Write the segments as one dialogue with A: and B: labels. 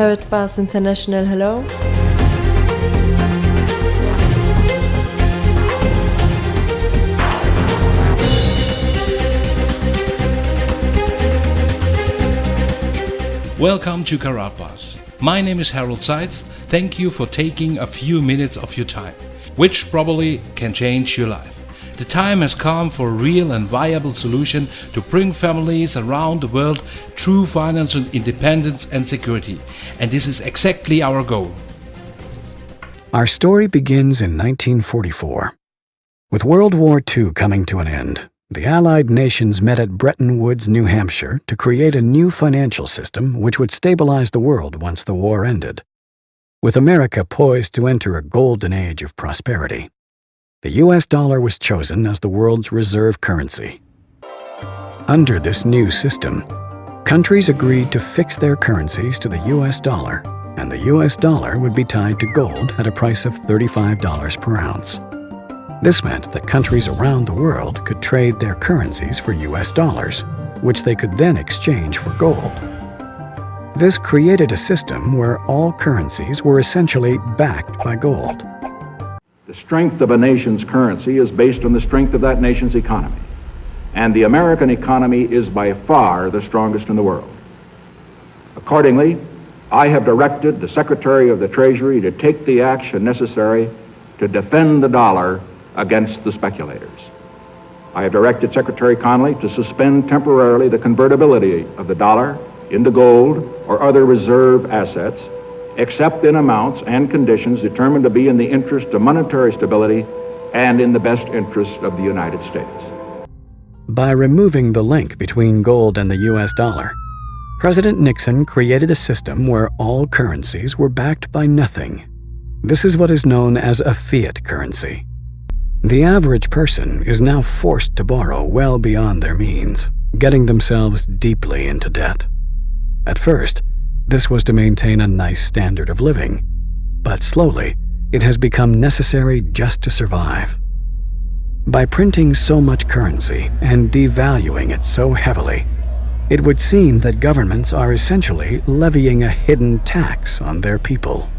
A: Karatbars International, hello.
B: Welcome to Karatbars. My name is Harold Seitz. Thank you for taking a few minutes of your time, which probably can change your life. The time has come for a real and viable solution to bring families around the world true financial independence and security. And this is exactly our goal.
C: Our story begins in 1944. With World War II coming to an end, the Allied nations met at Bretton Woods, New Hampshire, to create a new financial system which would stabilize the world once the war ended. With America poised to enter a golden age of prosperity, the US dollar was chosen as the world's reserve currency. Under this new system, countries agreed to fix their currencies to the US dollar, and the US dollar would be tied to gold at a price of $35 per ounce. This meant that countries around the world could trade their currencies for US dollars, which they could then exchange for gold. This created a system where all currencies were essentially backed by gold.
D: The strength of a nation's currency is based on the strength of that nation's economy. And the American economy is by far the strongest in the world. Accordingly, I have directed the Secretary of the Treasury to take the action necessary to defend the dollar against the speculators. I have directed Secretary Connally to suspend temporarily the convertibility of the dollar into gold or other reserve assets, except in amounts and conditions determined to be in the interest of monetary stability and in the best interest of the United States.
C: By removing the link between gold and the US dollar, President Nixon created a system where all currencies were backed by nothing. This is what is known as a fiat currency. The average person is now forced to borrow well beyond their means, getting themselves deeply into debt. At first, this was to maintain a nice standard of living, but slowly, it has become necessary just to survive. By printing so much currency and devaluing it so heavily, it would seem that governments are essentially levying a hidden tax on their people.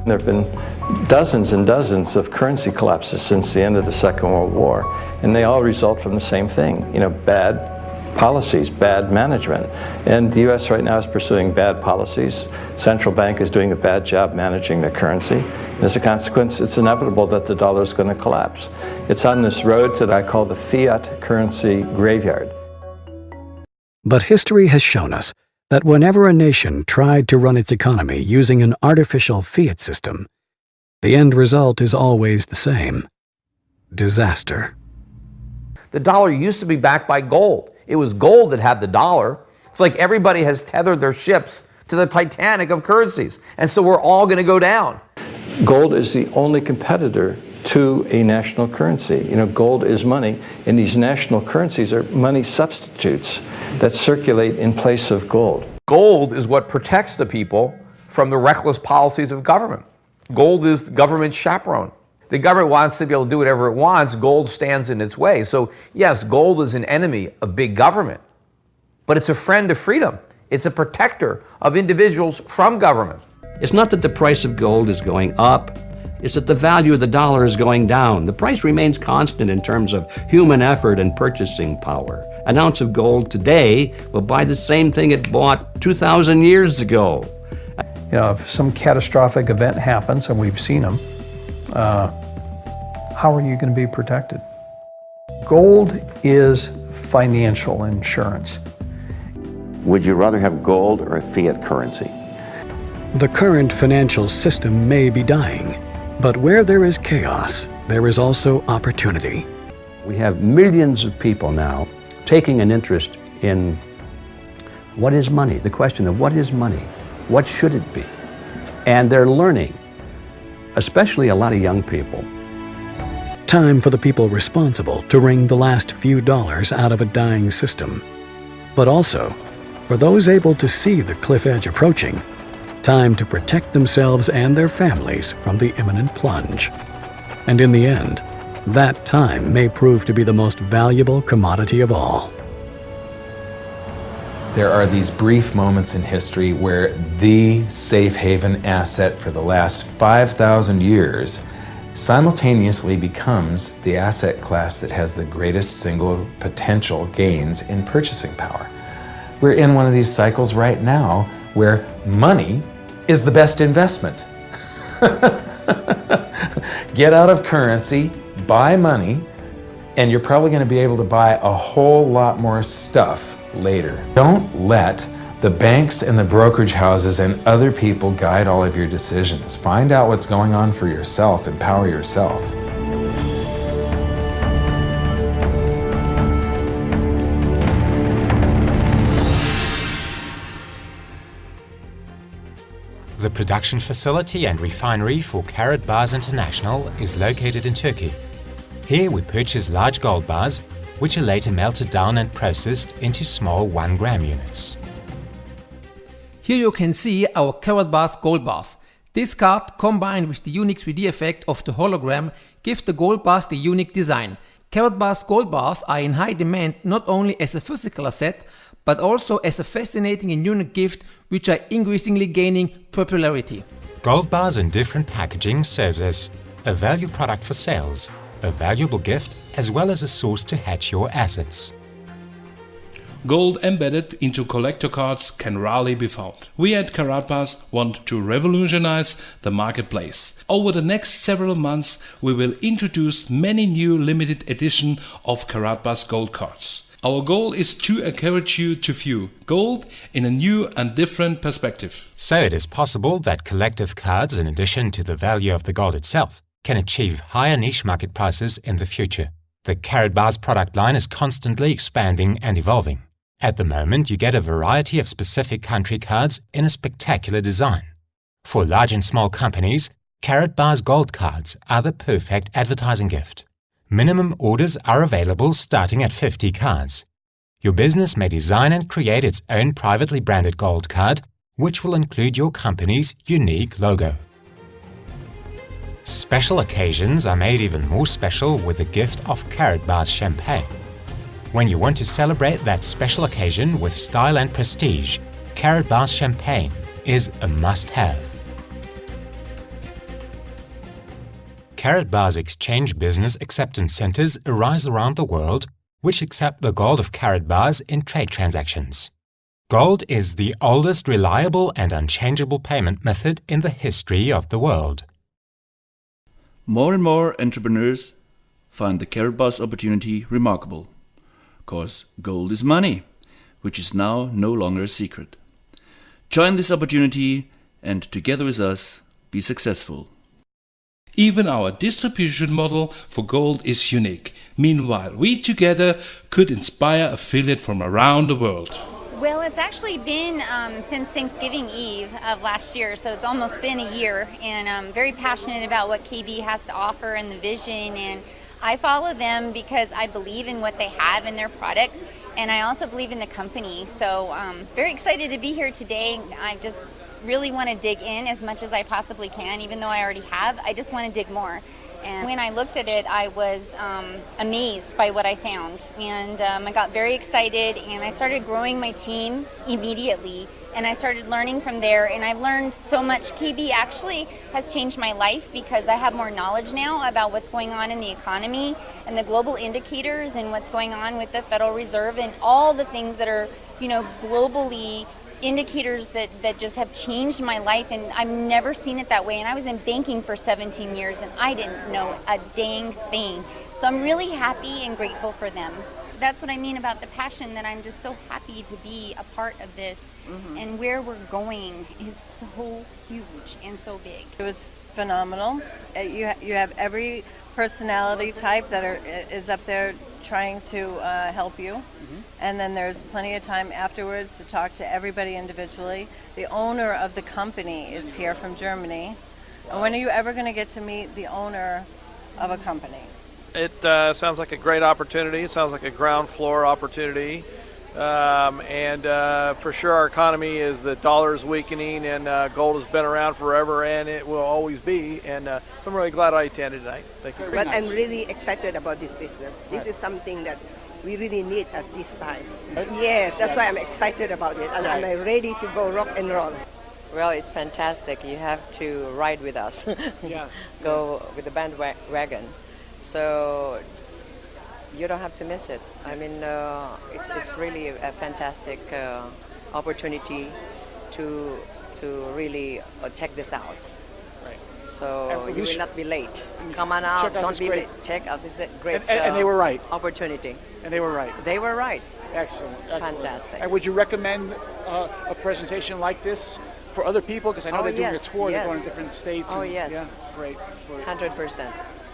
E: There have been dozens and dozens of currency collapses since the end of the Second World War, and they all result from the same thing, bad policies, bad management. And the US right now is pursuing bad policies. Central bank is doing a bad job managing the currency. And as a consequence, it's inevitable that the dollar is going to collapse. It's on this road that I call the fiat currency graveyard.
C: But history has shown us that whenever a nation tried to run its economy using an artificial fiat system, the end result is always the same: disaster.
F: The dollar used to be backed by gold. It was gold that had the dollar. It's like everybody has tethered their ships to the Titanic of currencies, and so we're all going to go down.
E: Gold is the only competitor to a national currency. Gold is money, and these national currencies are money substitutes that circulate in place of gold.
F: Gold is what protects the people from the reckless policies of government. Gold is the government's chaperone. The government wants to be able to do whatever it wants. Gold stands in its way. So yes, gold is an enemy of big government, but it's a friend of freedom. It's a protector of individuals from government.
G: It's not that the price of gold is going up, it's that the value of the dollar is going down. The price remains constant in terms of human effort and purchasing power. An ounce of gold today will buy the same thing it bought 2,000 years ago.
H: If some catastrophic event happens, and we've seen them, how are you going to be protected? Gold is financial insurance.
I: Would you rather have gold or a fiat currency?
C: The current financial system may be dying, but where there is chaos, there is also opportunity.
G: We have millions of people now taking an interest in what is money, the question of what is money, what should it be? And they're learning, especially a lot of young people.
C: Time for the people responsible to wring the last few dollars out of a dying system, but also for those able to see the cliff edge approaching time to protect themselves and their families from the imminent plunge. And in the end, that time may prove to be the most valuable commodity of all.
J: There are these brief moments in history where the safe haven asset for the last 5,000 years simultaneously becomes the asset class that has the greatest single potential gains in purchasing power. We're in one of these cycles right now where money is the best investment. Get out of currency, buy money, and you're probably going to be able to buy a whole lot more stuff later. Don't let the banks and the brokerage houses and other people guide all of your decisions. Find out what's going on for yourself. Empower yourself.
K: The production facility and refinery for Karatbars International is located in Turkey. Here we purchase large gold bars, which are later melted down and processed into small 1 gram units.
L: Here you can see our Karatbars gold bars. This card, combined with the unique 3D effect of the hologram, gives the gold bars the unique design. Karatbars gold bars are in high demand not only as a physical asset, but also as a fascinating and unique gift which are increasingly gaining popularity.
K: Gold bars in different packaging serves as a value product for sales, a valuable gift, as well as a source to hedge your assets.
B: Gold embedded into collector cards can rarely be found. We at Karatbars want to revolutionize the marketplace. Over the next several months we will introduce many new limited edition of Karatbars gold cards. Our goal is to encourage you to view gold in a new and different perspective.
K: So it is possible that collective cards, in addition to the value of the gold itself, can achieve higher niche market prices in the future. The Karatbars product line is constantly expanding and evolving. At the moment, you get a variety of specific country cards in a spectacular design. For large and small companies, Karatbars gold cards are the perfect advertising gift. Minimum orders are available starting at 50 cards. Your business may design and create its own privately branded gold card, which will include your company's unique logo. Special occasions are made even more special with the gift of Karatbars champagne. When you want to celebrate that special occasion with style and prestige, Karatbars champagne is a must-have. Karatbars exchange business acceptance centers arise around the world, which accept the gold of Karatbars in trade transactions. Gold is the oldest reliable and unchangeable payment method in the history of the world.
M: More and more entrepreneurs find the Karatbars opportunity remarkable, because gold is money, which is now no longer a secret. Join this opportunity and together with us, be successful.
B: Even our distribution model for gold is unique. Meanwhile, we together could inspire affiliates from around the world.
N: Well, it's actually been since Thanksgiving Eve of last year, so it's almost been a year, and I'm very passionate about what KB has to offer and the vision, and I follow them because I believe in what they have in their products, and I also believe in the company. So very excited to be here today. I just really want to dig in as much as I possibly can, even though I already have. I just want to dig more. And when I looked at it, I was amazed by what I found. And I got very excited, and I started growing my team immediately. And I started learning from there, and I've learned so much. KB actually has changed my life because I have more knowledge now about what's going on in the economy and the global indicators and what's going on with the Federal Reserve and all the things that are, globally indicators that just have changed my life, and I've never seen it that way. And I was in banking for 17 years and I didn't know a dang thing. So I'm really happy and grateful for them. That's what I mean about the passion, that I'm just so happy to be a part of this. And where we're going is so huge and so big.
O: It was phenomenal. You have every personality type that is up there trying to help you. And then there's plenty of time afterwards to talk to everybody individually. The owner of the company is here from Germany. And when are you ever going to get to meet the owner of a company?
P: It sounds like a great opportunity. It sounds like a ground floor opportunity. For sure our economy is the dollar is weakening, and gold has been around forever and it will always be, and so I'm really glad I attended tonight. Thank you.
Q: But I'm really excited about this business. This is something that we really need at this time. Yes, that's why I'm excited about it, and I'm ready to go rock and roll.
R: Well, it's fantastic. You have to ride with us. Go with the bandwagon. So you don't have to miss it. I mean, it's really a fantastic opportunity to really check this out.
S: Right.
R: So you will not be late. Come on out. Don't be late. Check out this great
S: and they were right.
R: opportunity.
S: And they were right.
R: They were right.
S: Excellent. Excellent.
R: Fantastic.
S: And would you recommend a presentation like this for other people? Because I know they're doing a tour. They're going to different states.
R: Oh,
S: and,
R: yes.
S: Yeah, great.
R: 100%.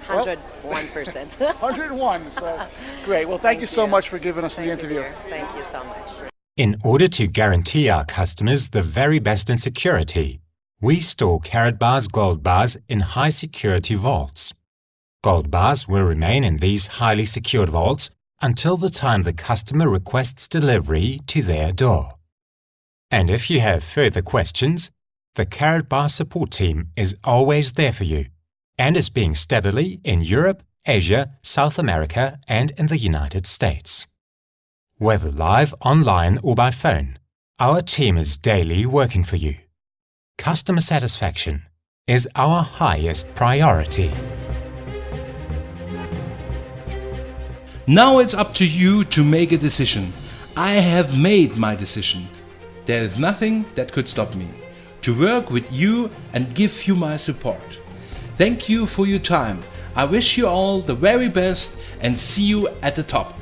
R: 101%.
S: 101. So great. Well, thank you so much for giving us the interview.
R: Thank you so much.
K: In order to guarantee our customers the very best in security, we store Karatbars Gold bars in high security vaults. Gold bars will remain in these highly secured vaults until the time the customer requests delivery to their door. And if you have further questions, the Karatbars support team is always there for you and is being steadily in Europe, Asia, South America and in the United States. Whether live, online or by phone, our team is daily working for you. Customer satisfaction is our highest priority.
B: Now it's up to you to make a decision. I have made my decision. There is nothing that could stop me to work with you and give you my support. Thank you for your time. I wish you all the very best and see you at the top.